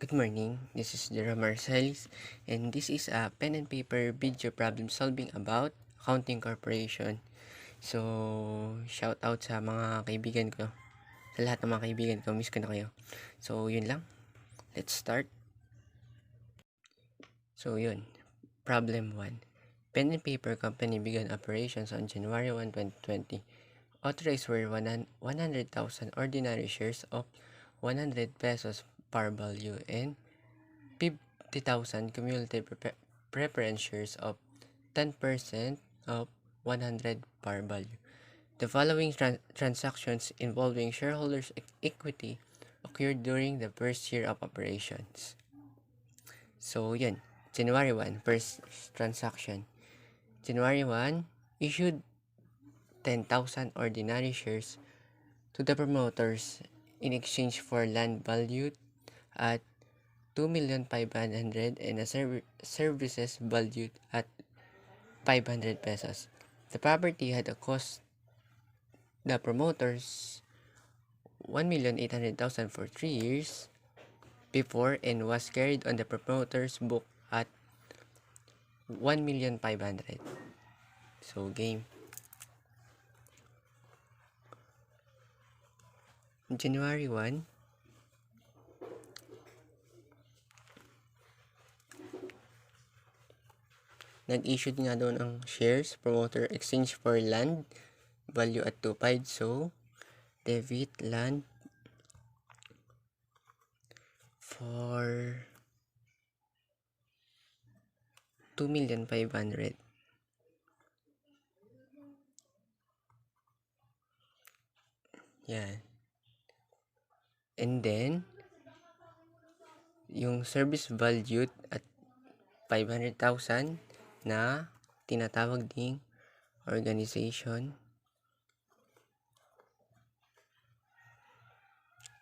Good morning, this is Jera Marcelis, and this is a pen and paper video problem solving about accounting corporation. So, shout out sa mga kaibigan ko, sa lahat ng mga kaibigan ko, miss ko na kayo. So, yun lang, let's start. So, yun, problem 1. Pen and paper company began operations on January 1, 2020. Authorized were 100,000 ordinary shares of 100 pesos par value and 50,000 cumulative preference shares of 10% of 100 par value. The following transactions involving shareholders' equity occurred during the first year of operations. So, yun. January 1, first transaction. January 1, issued 10,000 ordinary shares to the promoters in exchange for land valued at 2,500,000 and a services valued at 500 pesos. The property had cost the promoters 1,800,000 for 3 years before and was carried on the promoter's book at 1,500,000. So, game. January 1, nag-issued nga doon ang shares, promoter exchange for land, value at 2.5. So, debit land for 2,500,000. Yan. And then, yung service valued at 500,000 na tinatawag ding organization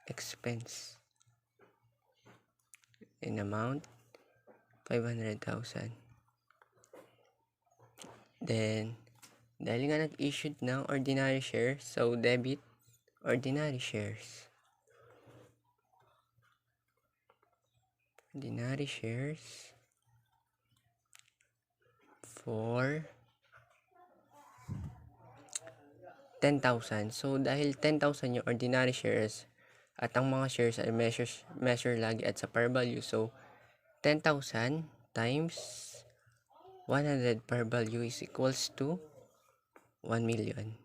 expense in amount 500,000. Then, dahil nga nag-issued ng ordinary shares, so debit ordinary shares. Ordinary shares for 10,000. So, dahil 10,000 yung ordinary shares at ang mga shares ay measure lagi at sa par value. So, 10,000 times 100 par value is equals to 1 million.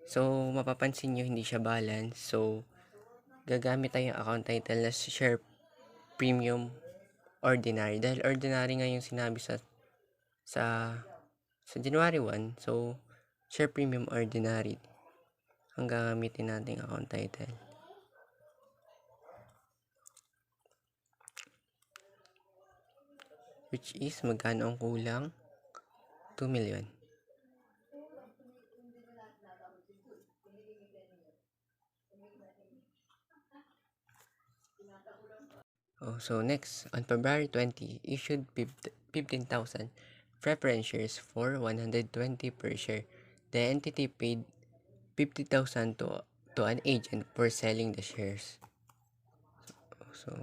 So, mapapansin nyo hindi siya balance. So, gagamit tayo ng account title na share premium ordinary. Dahil ordinary nga yung sinabi sa January 1. So, share premium ordinary ang gagamitin nating account title. Which is, magkano ang kulang? 2 million. So next, on February 20, issued 15,000 preference shares for 120 per share. The entity paid 50,000 to an agent for selling the shares. So,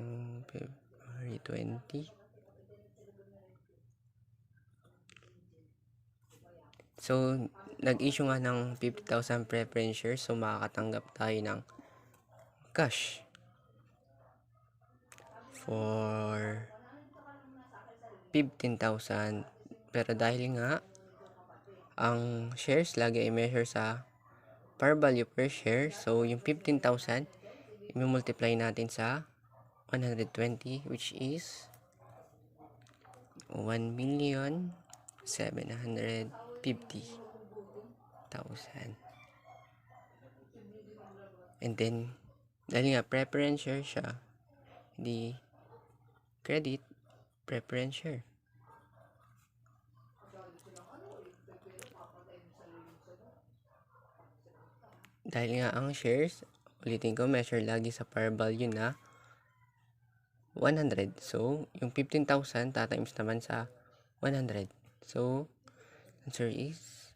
February 20. So, nag-issue nga ng 50,000 preference shares. So, makakatanggap tayo ng cash for 15,000. Pero dahil nga ang shares lagi ay measure sa par value per share, so yung 15,000 i-multiply natin sa 120, which is 1,750,000. And then, dahil nga preference share siya, di credit preference share. Dahil nga ang shares, ulitin ko, measure lagi sa par value na 100. So, yung 15,000 tatimes naman sa 100. So, answer is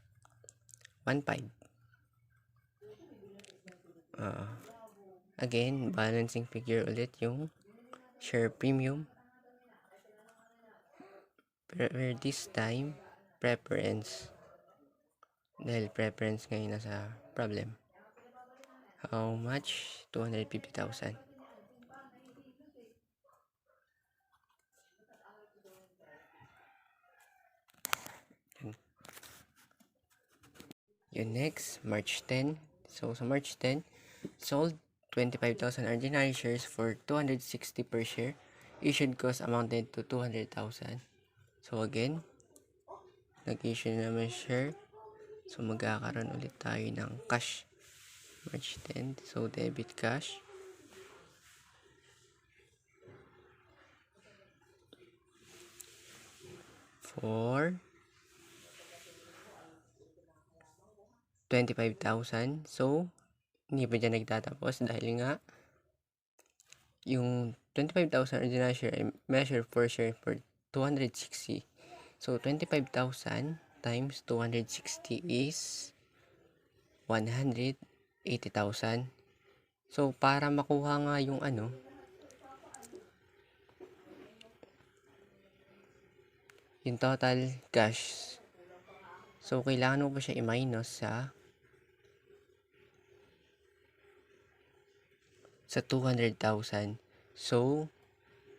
1.5. again, balancing figure ulit yung share premium. Pero this time, preference. Dahil preference ngayon nasa problem. How much? 250,000. Yun next, March 10. So, sa March 10, sold 25,000 ordinary shares for 260 per share. Issued cost amounted to 200,000. So, again, nag-issue naman share. So, magkakaroon ulit tayo ng cash. March 10. So, debit cash. For 25,000. So, hindi pa dyan nagtatapos dahil nga yung 25,000 ordinary share ay measure for share for 260. So, 25,000 times 260 is 180,000. So, para makuha nga yung yung total cash. So, kailangan mo pa siya i-minus sa 200,000. So,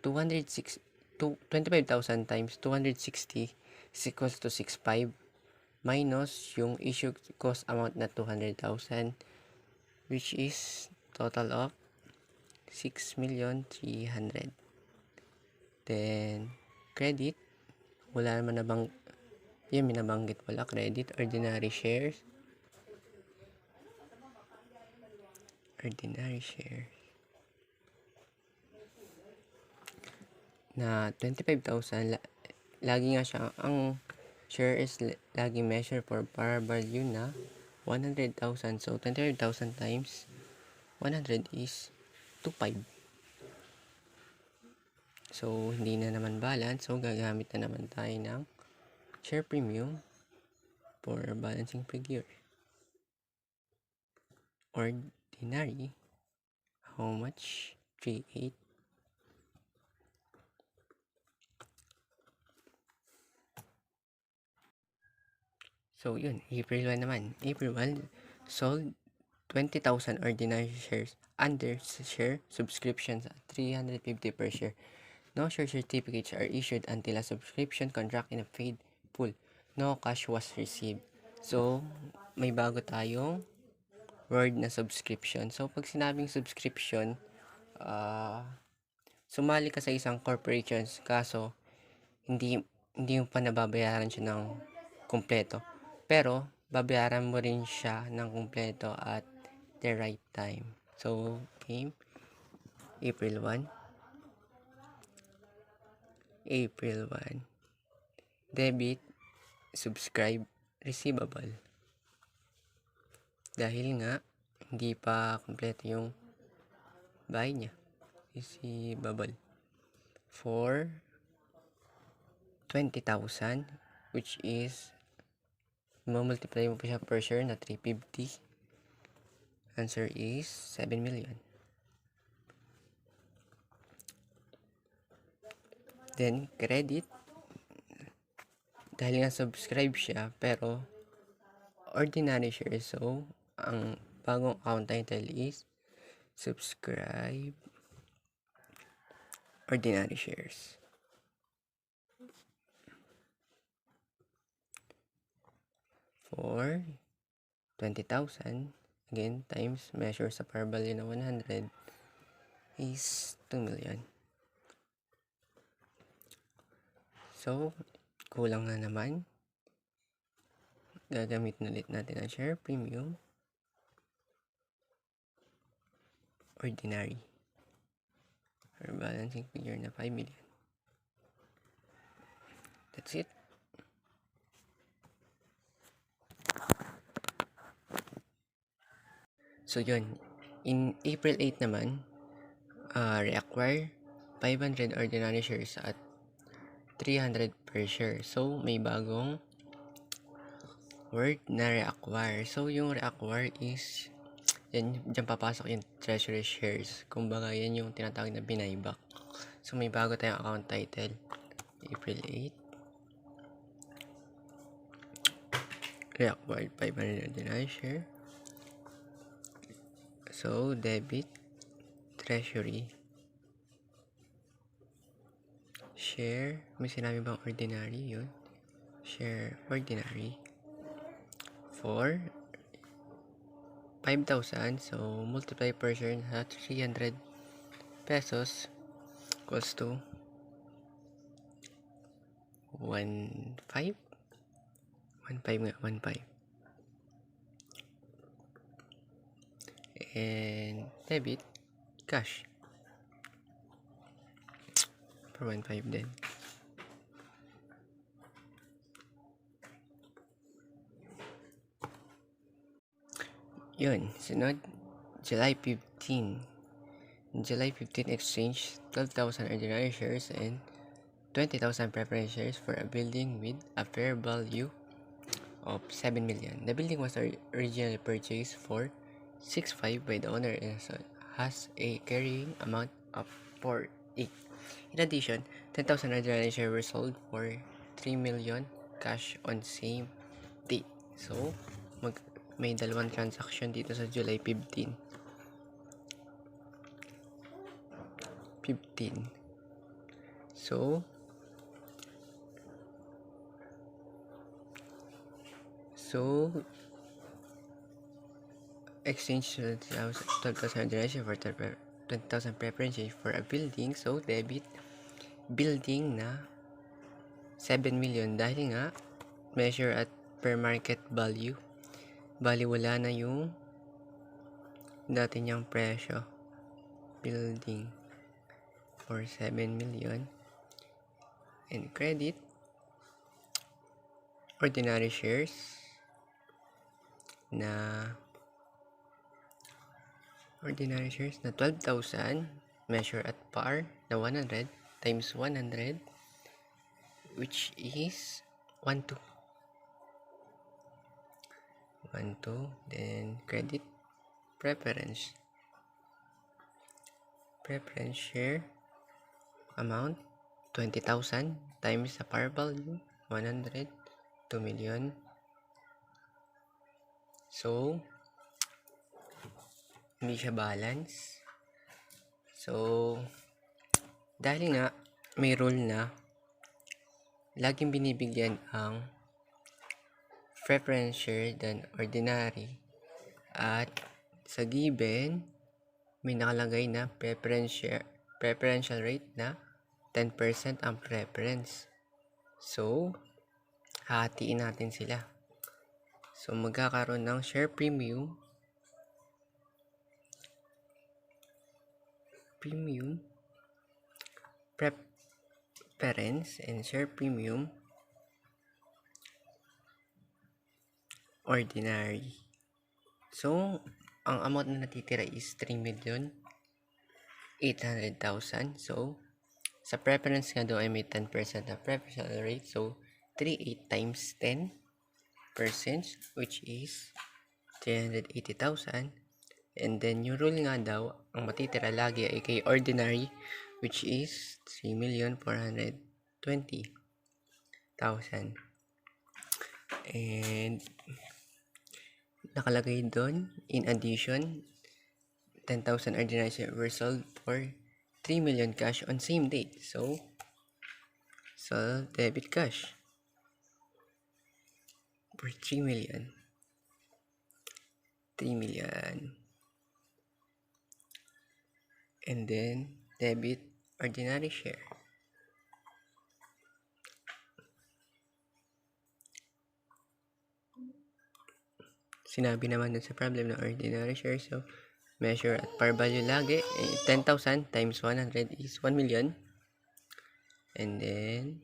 25,000 times 260 is equals to 65 minus yung issue cost amount na 200,000, which is total of 6,300,000. Then, credit, wala naman na bang yung minabanggit, wala credit, ordinary shares na 25,000. Lagi nga siya, ang share is lagi measure for par value na 100,000. So, 25,000 times 100 is 25. So, hindi na naman balance. So, gagamit na naman tayo ng share premium for balancing figure. Ordinary, how much? 38. So, yun. April 1 naman. April 1, sold 20,000 ordinary shares under share subscriptions at 350 per share. No share certificates are issued until a subscription contract in a paid full. No cash was received. So, may bago tayong word na subscription. So, pag sinabing subscription, sumali ka sa isang corporations, kaso hindi mo pa nababayaran siya ng kumpleto. Pero, babayaran mo rin siya ng kumpleto at the right time. So, game, April 1. April 1. Debit, subscribe, receivable. Dahil nga, hindi pa kumpleto yung bayad niya. Receivable. For 20,000, which is multiply mo pa siya per share na 350. Answer is 7 million. Then, credit. Dahil nga subscribe siya, pero ordinary share. So, ang bagong account title is subscribe ordinary shares. For 20,000, again, times measure sa par value na 100 is 2 million. So, kulang na naman. Gagamit ulit natin ang share premium ordinary. Or balancing figure na 5 million. That's it. So, yun. In April 8 naman, reacquire 500 ordinary shares at 300 per share. So, may bagong word na reacquire. So, yung reacquire is Diyan papasok yung treasury shares. Kumbaga, yan yung tinatawag na binayback. So, may bago tayong account title. April 8. Reacquired 500 ordinary share. So, debit, treasury, share. May sinabi bang ordinary? Yun. Share, ordinary. For 5,000. So, multiply per share na 300 pesos equals to 1.5. 1.5 nga, 1.5. And debit, cash. For 1.5 din. Yun, sunod, July 15. July 15 exchange 12,000 ordinary shares and 20,000 preference shares for a building with a fair value of 7 million. The building was originally purchased for 6.5 by the owner and has a carrying amount of 4.8. In addition, 10,000 ordinary shares were sold for 3 million cash on same date. So, may dalawang transaction dito sa July 15. So, exchange 12,000 donation for 20,000 preference for a building. So, debit, building na 7 million dahil nga measure at per market value. Bali, wala na yung dati niyang presyo. Building for 7 million. And credit, ordinary shares na 12,000 measure at par na 100 times 100 which is 1.2. Then credit preference share amount 20,000 times the par value 100, 2 million. So, hindi siya balance. So, dahil nga may rule na laging binibigyan ang preference share than ordinary at sa given may nakalagay na preferential rate na 10% ang preference. So, hatiin natin sila. So, magkakaroon ng share premium preference and share premium ordinary. So, ang amount na natitira is 3,800,000. So, sa preference nga daw ay may 10% na preferential rate. So, 3.8 times 10%, which is 380,000. And then, yung rule nga daw, ang matitira lagi ay kay ordinary, which is 3,420,000. And, nakalagay doon, in addition, 10,000 ordinary shares were sold for 3 million cash on same date. So, debit cash for 3 million. And then, debit ordinary share. Sinabi naman dun sa problem ng ordinary share. So, measure at par value lagi. 10,000 times 100 is 1 million. And then,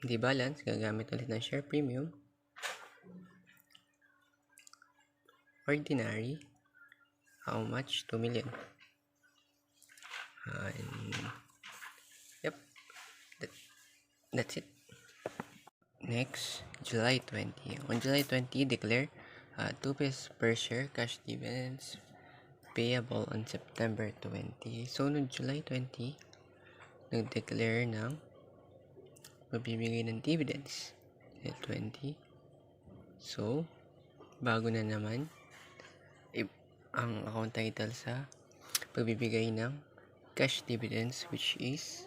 hindi balance. Gagamit ulit ng share premium. Ordinary. How much? 2 million. Yep. That's it. Next, July 20. On July 20, declare 2 pesos per share cash dividends payable on September 20. So, noong July 20, nag-declare ng magbibigay ng dividends. 20. So, bago na naman ang account title sa pagbibigay ng cash dividends, which is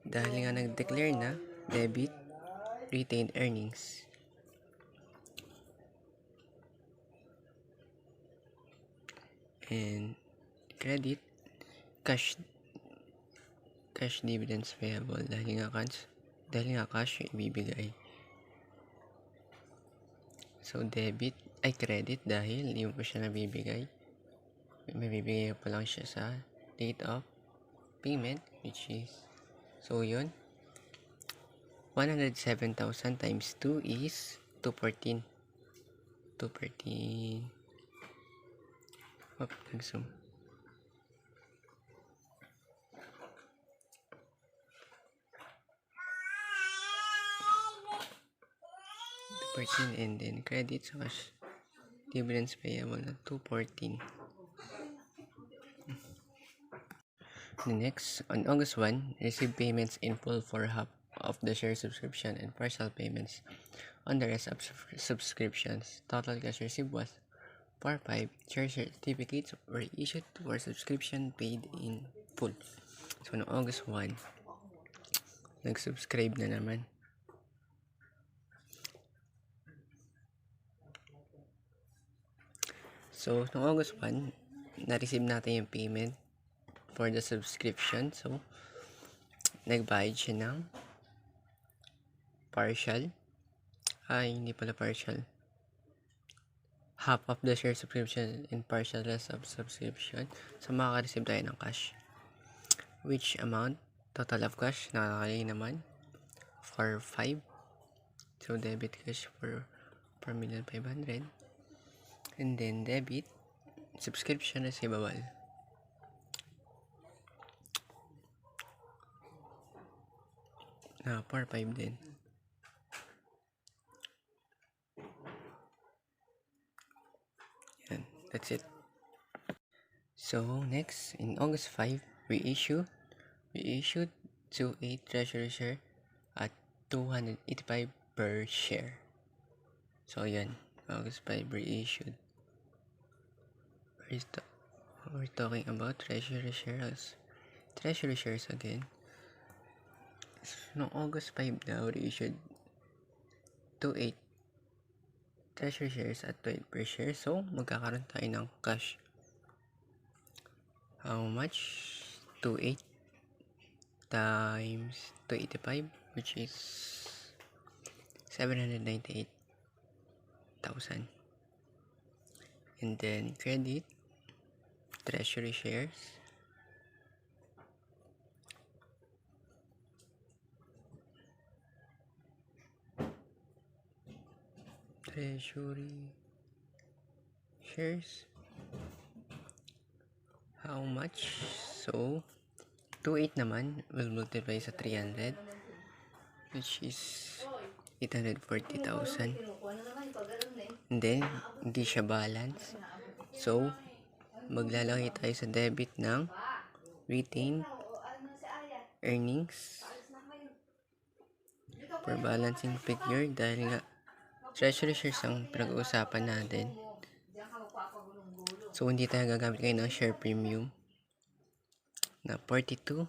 dahil nga nag-declare na debit retained earnings. And credit cash dividends payable dahil nga cash yung ibibigay. So, debit ay credit dahil hindi mo pa siya nabibigay. Mabibigay pa lang siya sa date of payment, which is, so yun, 107,000 times 2 is 214. 214. Nag-zoom. And then credit sa cash dividends payable na 214. The next, on August 1, receive payments in full for half of the share subscription and partial payments on the rest of subscriptions. Total cash received was 4.5. Share certificates were issued for subscription paid in full. So, no August 1, nag-subscribe na naman. So, no August 1, na-receive natin yung payment for the subscription. So, nagbayad siya ng partial. Hindi pala partial. Half of the share subscription and partial rest of subscription. So, makaka-receive tayo ng cash. Which amount? Total of cash, nakakalagay naman for 5. So, debit cash for 4,500,000. And then, debit subscription receivable. Na 4.5 din. Yan, that's it. So, next, in August 5, we issued 2.8 treasury share at 285 per share. So, yan, August 5 reissued. We're talking about treasury shares. Treasury shares again. So, no August 5 na reissued 2.8 treasury shares at 2.8 per share. So, magkakaroon tayo ng cash. How much? 2.8 times 285, which is 798,000. And then credit treasury shares, how much? So 2.8 naman will multiply sa 300, which is 840,000. And then hindi siya balance, so maglalagay tayo sa debit ng retained earnings for balancing figure dahil nga treasury shares ang pinag-uusapan natin. So, hindi tayo gagamit ngayon ng share premium na 42,000.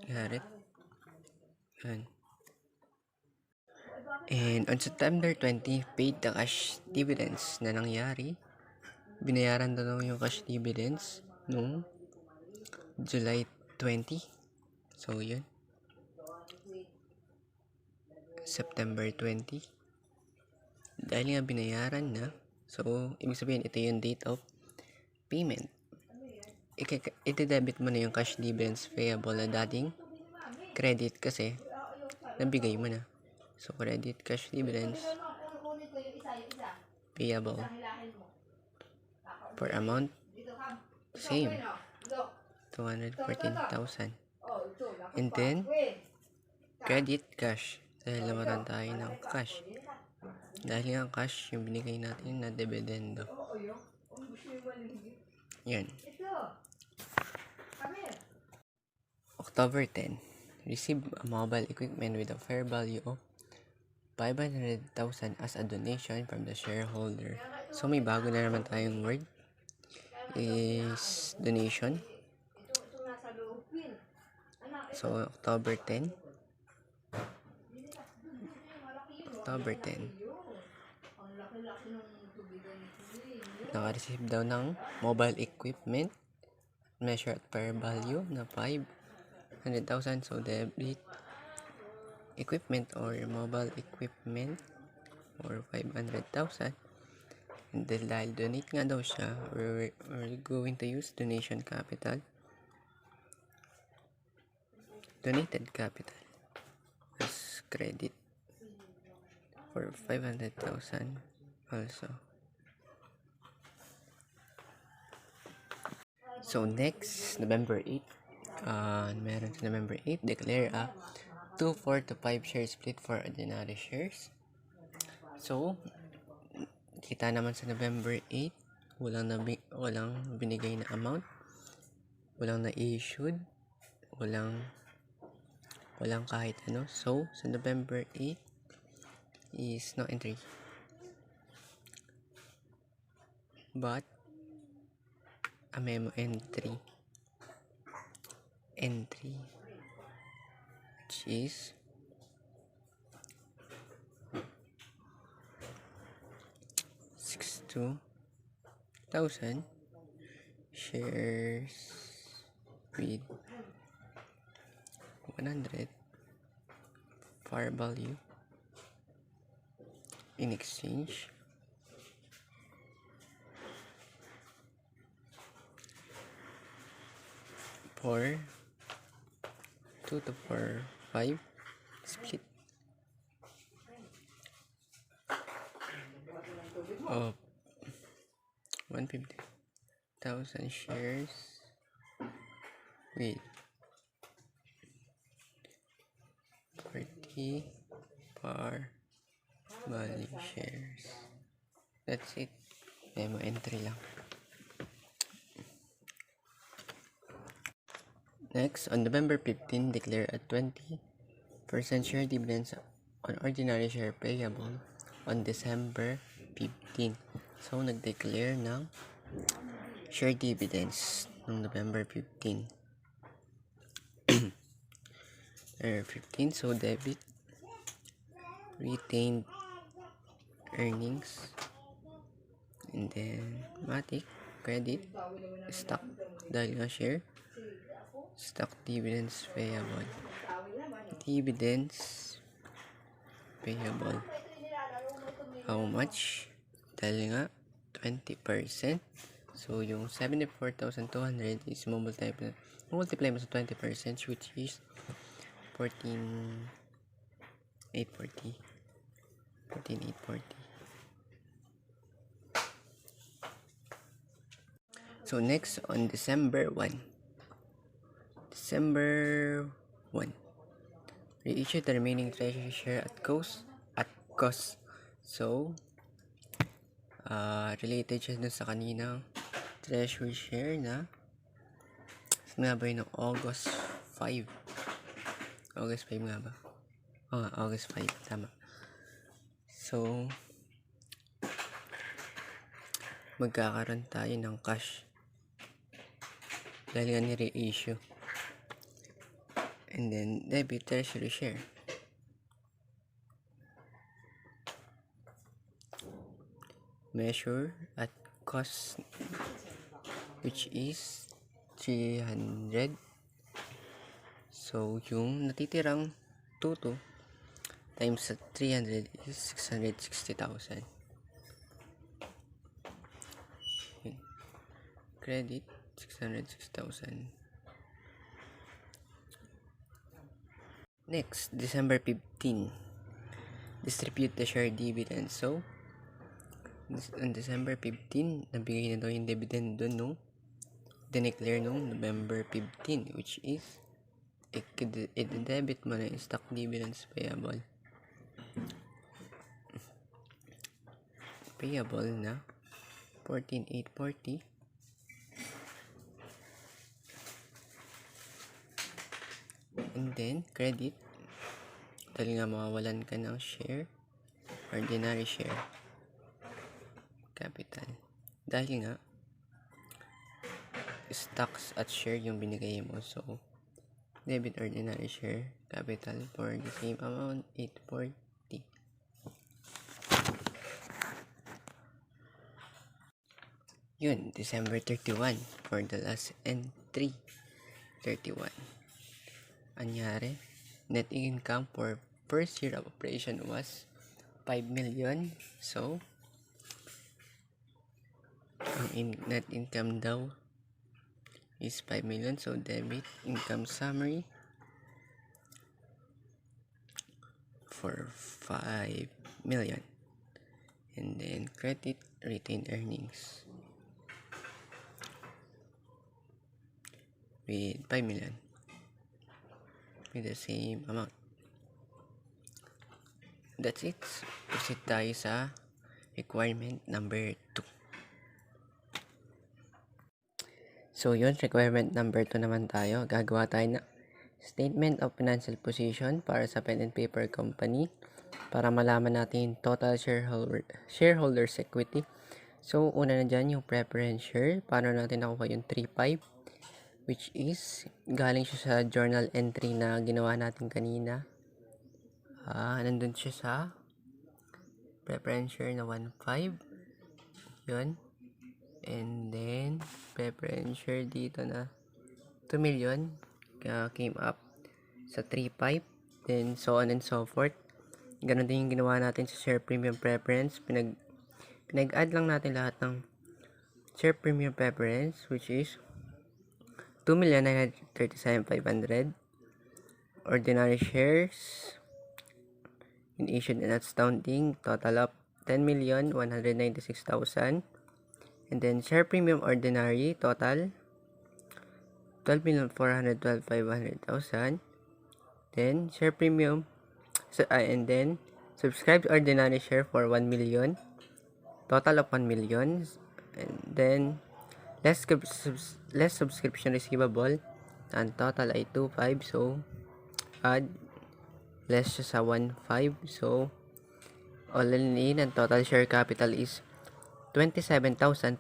Got it? Yan. And on September 20, paid the cash dividends na nangyari. Binayaran daw yung cash dividends noong July 20. So, yun. September 20. Dahil nga binayaran na, so, ibig sabihin, ito yung date of payment. Iti-debit mo na yung cash dividends payable na dating credit kasi nabigay mo na. So, credit cash dividends payable for amount same, 214,000. And then, credit cash. Dahil nawalan tayo ng cash. Dahil nga cash yung binigay natin na dividendo. Yan. October 10. Receive a mobile equipment with a fair value of 500,000 as a donation from the shareholder. So, may bago na naman tayong word. Is donation. So, October 10. October 10. Naka-receive daw ng mobile equipment. Measure at fair value na 500,000. So, debit equipment or mobile equipment or 500,000. And then, dahil donate nga daw siya, we're going to use donation capital. Donated capital as credit for 500,000 also. So, next, November 8. Meron sa November 8, declare a 2-4 to 5 share split for ordinary shares. So, kita naman sa November 8, walang binigay na amount, walang na-issued, walang kahit ano. So, sa November 8 is no entry. But, a memo entry, which is 62,000 shares with 100 par value in exchange for 2 to 5 split of 150,000 shares with 40 par value shares. That's it. Memo entry lang. Next, on November 15, declare a 20% share dividends on ordinary share payable on December 15. So, nag-declare ng share dividends noong November 15. 15, so debit retained earnings, and then matic credit stock dahil nga share, stock dividends payable, how much, dahil nga 20%. So yung 74,200 is multiply mo sa 20%, which is 14,840. So next, on December 1, reissue the remaining treasury share at cost. So related siya dun sa kaninang treasury share na nga ba yun, August 5 nga ba? August 5, tama. So, magkakaroon tayo ng cash dahil nga ni-reissue. And then, debit treasury share. Measure at cost, which is 300. So, yung natitirang 2 times 300 is 660,000. Okay. Credit 660,000. Next, December 15. Distribute the share dividend. So, on December 15, nabigay na daw yung dividend doon, no? Dineclare nung November 15, which is i-debit mo na yung stock dividends payable. Payable na 14,840. And then, credit. Dahil nga mawawalan ka ng share, ordinary share, capital. Dahil nga, stocks at share yung binigay mo. So, debit ordinary share, capital for the same amount, 840. Yun, December 31 for the last entry. 31. Anyari, net income for first year of operation was 5 million. So, ang net income daw is 5 million. So, debit income summary for 5 million. And then, credit retained earnings with 5 million with the same amount. That's it. Proceed tayo sa requirement number 2. So yun, requirement number 2 naman tayo. Gagawa tayo ng statement of financial position para sa pen and paper company para malaman natin total shareholders equity. So una na dyan yung preference share. Paano natin nakuha yung 3.5, which is galing siya sa journal entry na ginawa natin kanina. Nandun siya sa preference share na 1.5. Yun. And then, preference share dito na 2 million. Came up sa 3.5. Then, so on and so forth. Ganon din yung ginawa natin sa share premium preference. Pinag-add lang natin lahat ng share premium preference, which is 2,937,500. Ordinary shares in issued and outstanding, total of 10,196,000. And then share premium ordinary, total 12,412,500,000. Then share premium, and then subscribed ordinary share for 1 million, total of 1 million. And then less subscription receivable, ang total ay 2.5. So add less siya sa 1.5. So all in, ang total share capital is 27,546,000.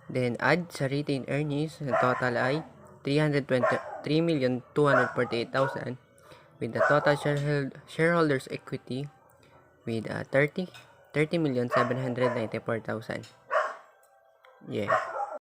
Then add sa retained earnings, ang total ay 3,248,000 with the total shareholders equity with 30,794,000. Yeah.